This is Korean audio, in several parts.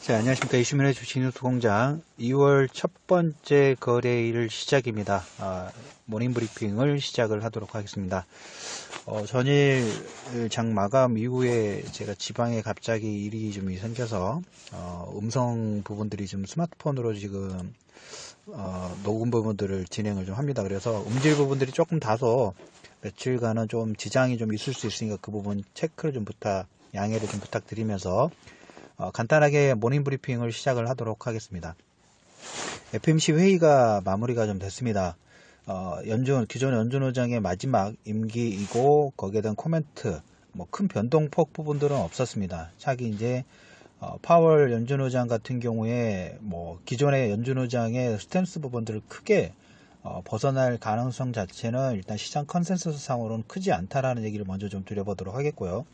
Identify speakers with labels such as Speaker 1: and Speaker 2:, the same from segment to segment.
Speaker 1: 자, 안녕하십니까. 이슈민의 주식뉴스공장 2월 첫 번째 거래일 시작입니다. 모닝브리핑을 시작을 하도록 하겠습니다. 전일 장 마감 이후에 제가 지방에 갑자기 일이 좀 생겨서 음성 부분들이 좀 스마트폰으로 지금 녹음 부분들을 진행을 좀 합니다. 그래서 음질 부분들이 조금 다소 며칠간은 좀 지장이 좀 있을 수 있으니까 그 부분 체크를 좀 양해를 좀 부탁드리면서 간단하게 모닝 브리핑을 시작을 하도록 하겠습니다. FMC 회의가 마무리가 좀 됐습니다. 기존 연준 의장의 마지막 임기이고 거기에 대한 코멘트, 큰 변동폭 부분들은 없었습니다. 차기 이제 파월 연준 의장 같은 경우에 기존의 연준 의장의 스탠스 부분들을 크게 벗어날 가능성 자체는 일단 시장 컨센서스 상으로는 크지 않다라는 얘기를 먼저 좀 드려보도록 하겠고요.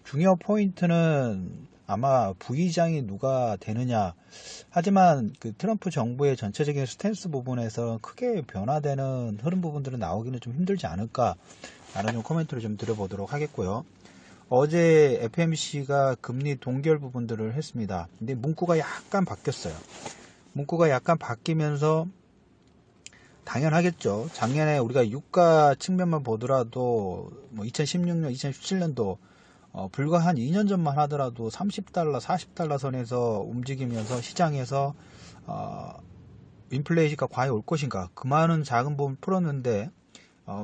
Speaker 1: 중요 포인트는 아마 부의장이 누가 되느냐. 하지만 그 트럼프 정부의 전체적인 스탠스 부분에서 크게 변화되는 흐름 부분들은 나오기는 좀 힘들지 않을까 라는 좀 코멘트를 좀 드려보도록 하겠고요. 어제 FMC가 금리 동결 부분들을 했습니다. 근데 문구가 약간 바뀌었어요. 문구가 약간 바뀌면서 당연하겠죠. 작년에 우리가 유가 측면만 보더라도 2016년, 2017년도 불과 한 2년 전만 하더라도 $30, $40 선에서 움직이면서 시장에서 인플레이션가 과연 올 것인가 그 많은 작은 부분 풀었는데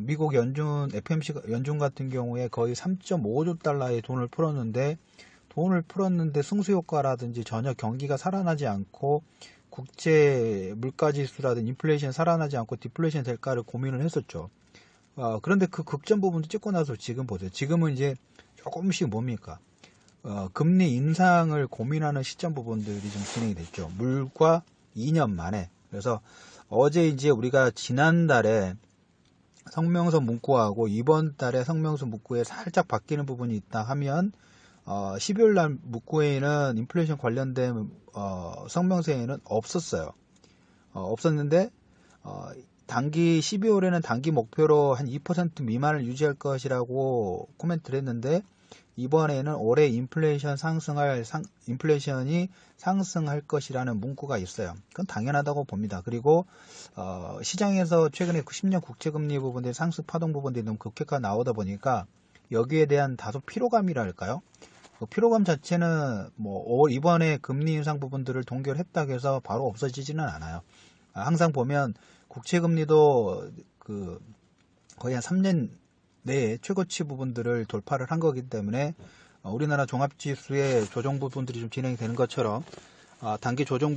Speaker 1: 미국 FMC 연준 같은 경우에 거의 3.5조 달러의 돈을 풀었는데 승수효과라든지 전혀 경기가 살아나지 않고 국제 물가지수라든지 인플레이션 살아나지 않고 디플레이션 될까를 고민을 했었죠. 그런데 그 극점 부분도 찍고 나서 지금 보세요. 지금은 이제 조금씩 뭡니까? 금리 인상을 고민하는 시점 부분들이 좀 진행이 됐죠. 물과 2년 만에. 그래서 어제 이제 우리가 지난달에 성명서 문구하고 이번 달에 성명서 문구에 살짝 바뀌는 부분이 있다 하면 12월 날 문구에는 인플레이션 관련된 성명서에는 없었어요. 없었는데 단기 12월에는 단기 목표로 한 2% 미만을 유지할 것이라고 코멘트를 했는데 이번에는 올해 인플레이션이 상승할 것이라는 문구가 있어요. 그건 당연하다고 봅니다. 그리고 시장에서 최근에 10년 국채금리 부분들 상승 파동 부분들이 너무 급격하게 나오다 보니까 여기에 대한 다소 피로감이랄까요? 그 피로감 자체는 이번에 금리 인상 부분들을 동결했다고 해서 바로 없어지지는 않아요. 항상 보면 국채금리도 거의 한 3년 내에 최고치 부분들을 돌파를 한 거기 때문에 우리나라 종합지수의 조정 부분들이 좀 진행이 되는 것처럼 단기 조정의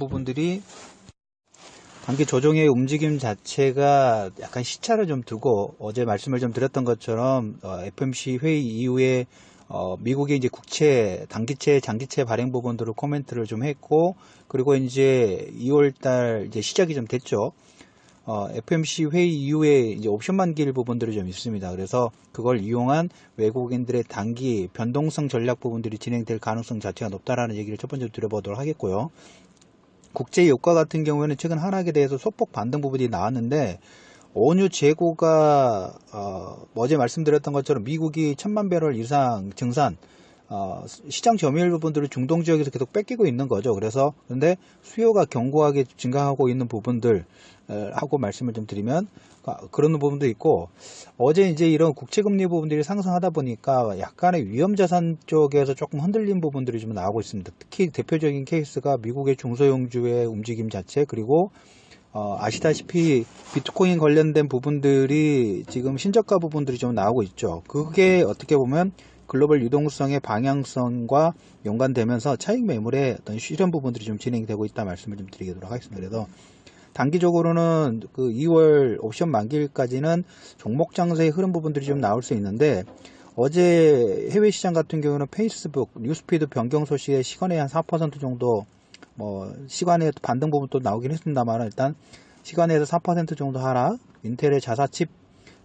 Speaker 1: 움직임 자체가 약간 시차를 좀 두고 어제 말씀을 좀 드렸던 것처럼 FMC 회의 이후에 미국의 이제 단기채, 장기채 발행 부분들을 코멘트를 좀 했고 그리고 이제 2월달 이제 시작이 좀 됐죠. FMC 회의 이후에 이제 옵션 만기일 부분들이 좀 있습니다. 그래서 그걸 이용한 외국인들의 단기 변동성 전략 부분들이 진행될 가능성 자체가 높다라는 얘기를 첫 번째로 드려보도록 하겠고요. 국제 유가 같은 경우에는 최근 하락에 대해서 소폭 반등 부분이 나왔는데 원유 재고가 어제 말씀드렸던 것처럼 미국이 1000만 배럴 이상 증산 시장 점유율 부분들을 중동 지역에서 계속 뺏기고 있는 거죠. 그런데 수요가 견고하게 증가하고 있는 부분들 하고 말씀을 좀 드리면 그런 부분도 있고 어제 이제 이런 국채금리 부분들이 상승하다 보니까 약간의 위험자산 쪽에서 조금 흔들린 부분들이 좀 나오고 있습니다. 특히 대표적인 케이스가 미국의 중소형주의 움직임 자체 그리고 아시다시피 비트코인 관련된 부분들이 지금 신저가 부분들이 좀 나오고 있죠. 그게 어떻게 보면 글로벌 유동성의 방향성과 연관되면서 차익 매물의 어떤 실현 부분들이 좀 진행이 되고 있다 말씀을 좀 드리도록 하겠습니다. 그래서 단기적으로는 그 2월 옵션 만기일까지는 종목 장세의 흐름 부분들이 좀 나올 수 있는데 어제 해외 시장 같은 경우는 페이스북, 뉴스피드 변경 소식에 시간에 한 4% 정도 시간에 반등 부분도 나오긴 했습니다만 일단 시간에서 4% 정도 하락, 인텔의 자사칩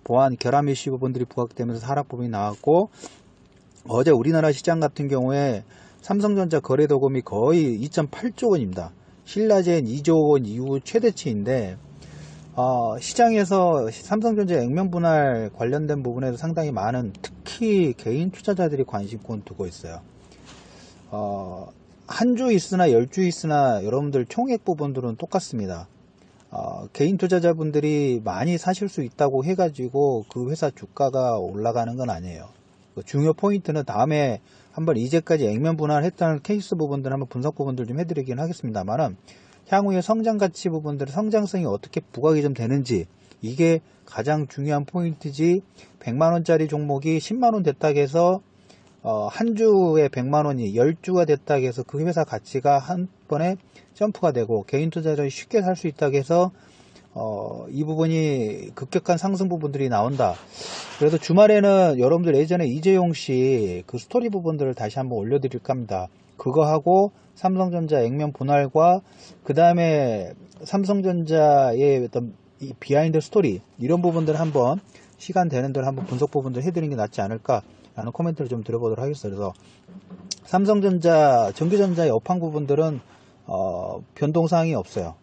Speaker 1: 보안 결함 이슈 부분들이 부각되면서 하락 부분이 나왔고 어제 우리나라 시장 같은 경우에 삼성전자 거래도금이 거의 2.8조 원입니다. 신라젠 2조 원 이후 최대치인데 시장에서 삼성전자 액면 분할 관련된 부분에서 상당히 많은 특히 개인 투자자들이 관심권 두고 있어요. 한 주 있으나 10주 있으나 여러분들 총액 부분들은 똑같습니다. 개인 투자자분들이 많이 사실 수 있다고 해가지고 그 회사 주가가 올라가는 건 아니에요. 중요 포인트는 다음에 한번 이제까지 액면 분할했다는 케이스 부분들 한번 분석 부분들 좀 해드리긴 하겠습니다만은, 향후에 성장 가치 부분들 성장성이 어떻게 부각이 좀 되는지, 이게 가장 중요한 포인트지. 100만원짜리 종목이 10만원 됐다고 해서 한 주에 100만원이 10주가 됐다고 해서 그 회사 가치가 한 번에 점프가 되고, 개인 투자자들이 쉽게 살 수 있다고 해서 이 부분이 급격한 상승 부분들이 나온다. 그래서 주말에는 여러분들 예전에 이재용 씨 그 스토리 부분들을 다시 한번 올려드릴까 합니다. 그거 하고 삼성전자 액면 분할과 그 다음에 삼성전자의 어떤 이 비하인드 스토리, 이런 부분들 한번 시간 되는 대로 한번 분석 부분들 해드리는 게 낫지 않을까 라는 코멘트를 좀 드려보도록 하겠어요. 그래서 삼성전자, 전기전자의 업황 부분들은 변동사항이 없어요.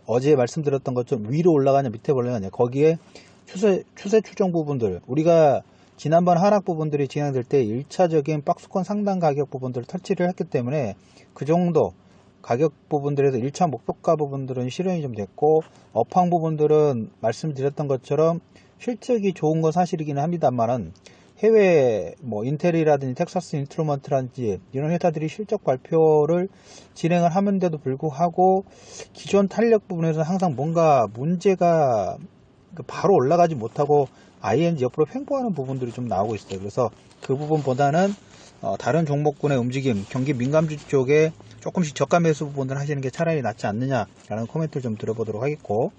Speaker 1: 어제 말씀드렸던 것처럼 위로 올라가냐 밑에 올라가냐, 거기에 추세 추정 부분들, 우리가 지난번 하락 부분들이 진행될 때 1차적인 박스권 상단 가격 부분들을 터치를 했기 때문에 그 정도 가격 부분들에서 1차 목표가 부분들은 실현이 좀 됐고, 업황 부분들은 말씀드렸던 것처럼 실적이 좋은 건 사실이기는 합니다만은, 해외 뭐 인텔이라든지 텍사스 인스트루먼트라든지 이런 회사들이 실적 발표를 진행을 하는데도 불구하고 기존 탄력 부분에서 항상 뭔가 문제가 바로 올라가지 못하고 ING 옆으로 횡보하는 부분들이 좀 나오고 있어요. 그래서 그 부분보다는 다른 종목군의 움직임, 경기 민감주 쪽에 조금씩 저가 매수 부분을 하시는 게 차라리 낫지 않느냐라는 코멘트를 좀 드려보도록 하겠고,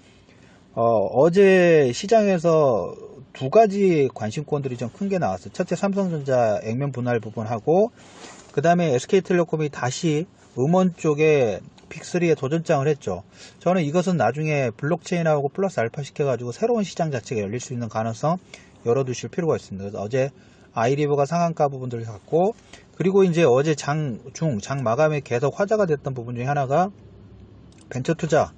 Speaker 1: 어제 시장에서 두 가지 관심권들이 좀 큰 게 나왔어요. 첫째, 삼성전자 액면 분할 부분하고, 그 다음에 SK텔레콤이 다시 음원 쪽에 빅3에 도전장을 했죠. 저는 이것은 나중에 블록체인하고 플러스 알파 시켜가지고 새로운 시장 자체가 열릴 수 있는 가능성 열어두실 필요가 있습니다. 그래서 어제 아이리버가 상한가 부분들을 갖고, 그리고 이제 어제 장 마감에 계속 화제가 됐던 부분 중에 하나가 벤처 투자,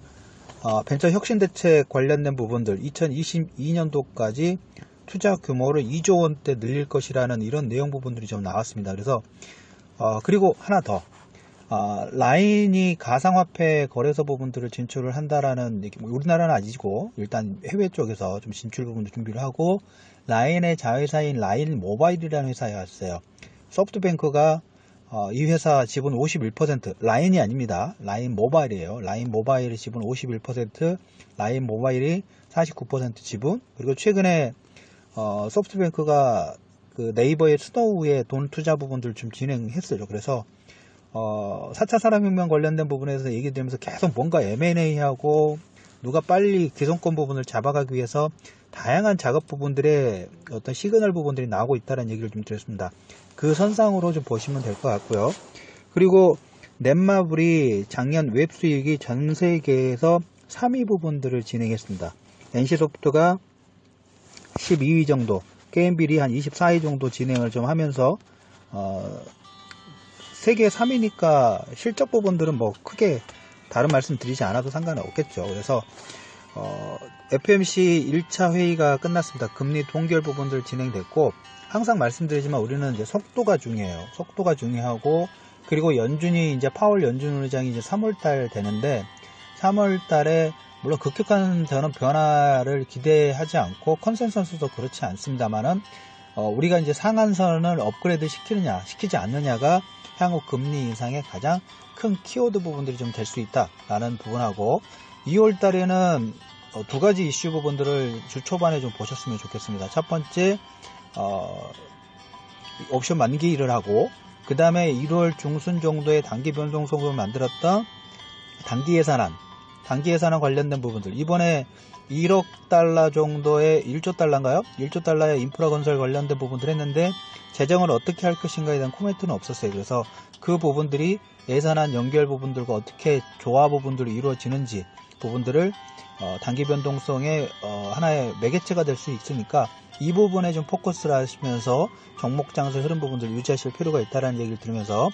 Speaker 1: 벤처 혁신 대책 관련된 부분들, 2022년도까지 투자 규모를 2조 원대 늘릴 것이라는 이런 내용 부분들이 좀 나왔습니다. 그래서 그리고 하나 더, 라인이 가상화폐 거래소 부분들을 진출을 한다라는 얘기, 우리나라는 아니고 일단 해외 쪽에서 좀 진출 부분도 준비를 하고, 라인의 자회사인 라인 모바일이라는 회사에 왔어요. 소프트뱅크가 이 회사 지분 51%, 라인이 아닙니다. 라인 모바일이에요. 라인 모바일의 지분 51%, 라인 모바일이 49% 지분. 그리고 최근에 소프트뱅크가 그 네이버의 스노우에 돈 투자 부분들 좀 진행했어요. 그래서 4차 산업혁명 관련된 부분에서 얘기 드리면서 계속 뭔가 M&A하고 누가 빨리 기존권 부분을 잡아가기 위해서 다양한 작업 부분들의 어떤 시그널 부분들이 나오고 있다는 얘기를 좀 드렸습니다. 그 선상으로 좀 보시면 될 것 같고요. 그리고 넷마블이 작년 웹 수익이 전 세계에서 3위 부분들을 진행했습니다. NC소프트가 12위 정도, 게임빌이 한 24위 정도 진행을 좀 하면서 세계 3위니까 실적 부분들은 뭐 크게 다른 말씀 드리지 않아도 상관은 없겠죠. 그래서 FOMC 1차 회의가 끝났습니다. 금리 동결 부분들 진행됐고, 항상 말씀드리지만 우리는 이제 속도가 중요해요. 속도가 중요하고, 그리고 연준이 이제 파월 연준 의장이 이제 3월달 되는데, 3월달에 물론 급격한 저는 변화를 기대하지 않고 컨센서스도 그렇지 않습니다만은 우리가 이제 상한선을 업그레이드 시키지 않느냐가 향후 금리 인상의 가장 큰 키워드 부분들이 좀 될 수 있다라는 부분하고, 2월 달에는 두 가지 이슈 부분들을 주 초반에 좀 보셨으면 좋겠습니다. 첫 번째, 옵션 만기일을 하고, 그 다음에 1월 중순 정도에 단기 변동성을 만들었던 단기 예산안 관련된 부분들, 이번에 1억 달러 정도의 1조 달러인가요? 1조 달러의 인프라 건설 관련된 부분들 했는데 재정을 어떻게 할 것인가에 대한 코멘트는 없었어요. 그래서 그 부분들이 예산안 연결 부분들과 어떻게 조화 부분들이 이루어지는지 부분들을 단기 변동성의 하나의 매개체가 될 수 있으니까 이 부분에 좀 포커스를 하시면서 종목 장세 흐름 부분들 유지하실 필요가 있다는 얘기를 들으면서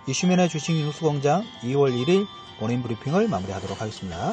Speaker 1: 이슈면의 주식 뉴스공장 2월 1일 모닝 브리핑을 마무리하도록 하겠습니다.